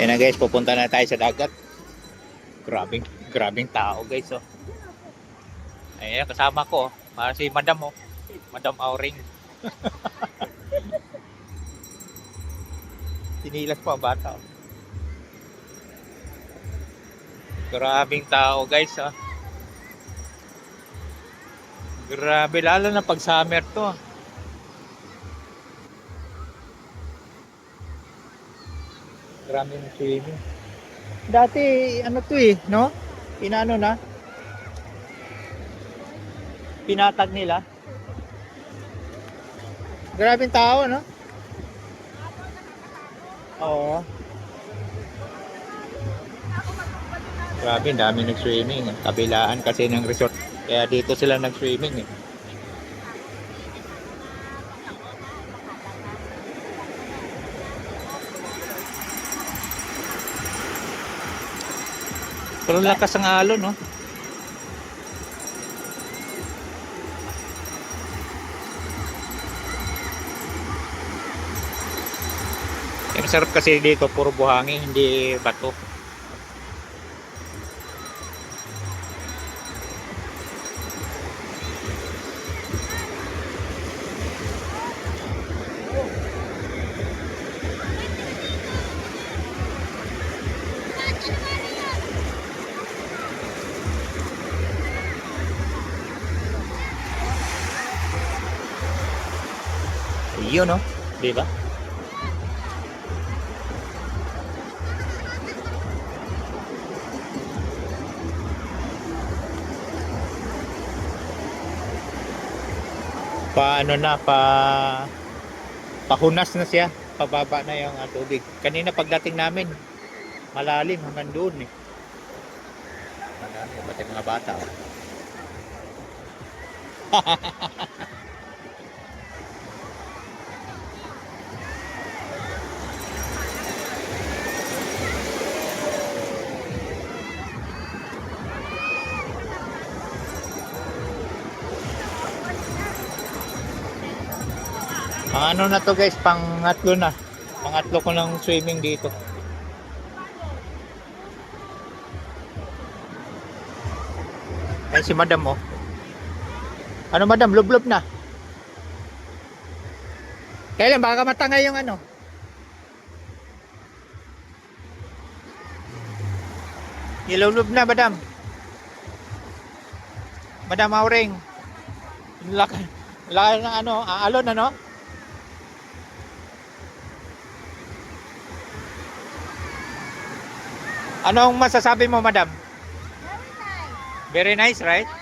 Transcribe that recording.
Yan na guys, pupunta na tayo sa dagat. Grabing tao guys, oh. Ayan, kasama ko, oh. Para si Madam, oh. Madam Auring. Tinilas pa ang bata, oh. Grabing tao guys, oh. Grabe, lalo na pag summer to. Grabe ng swimming. Dati, ano to eh, no? Inaano na? Pinatag nila. Grabing tao, no? Oo. Grabe, dami nag-swimming. Kabilaan kasi ng resort. Kaya dito sila nag-swimming eh. Pero lakas ang alon, no? Yung sarap kasi dito, puro buhangin, hindi bato. Yun, no? Di ba? Paano na, pahunas na siya. Pababa na yung tubig. Kanina pagdating namin, malalim hanggang doon eh. Madami, pati mga bata. Oh. Ano na to guys, pangatlo na. Pangatlo ko ng swimming dito. Ay si Madam, oh. Ano Madam, lublob na. Kailan baka matangay yung ano. Nilulub na Madam. Madam Auring. Laki ng ano, alon ano. Anong masasabi mo, Madam? Very nice. Very nice, right?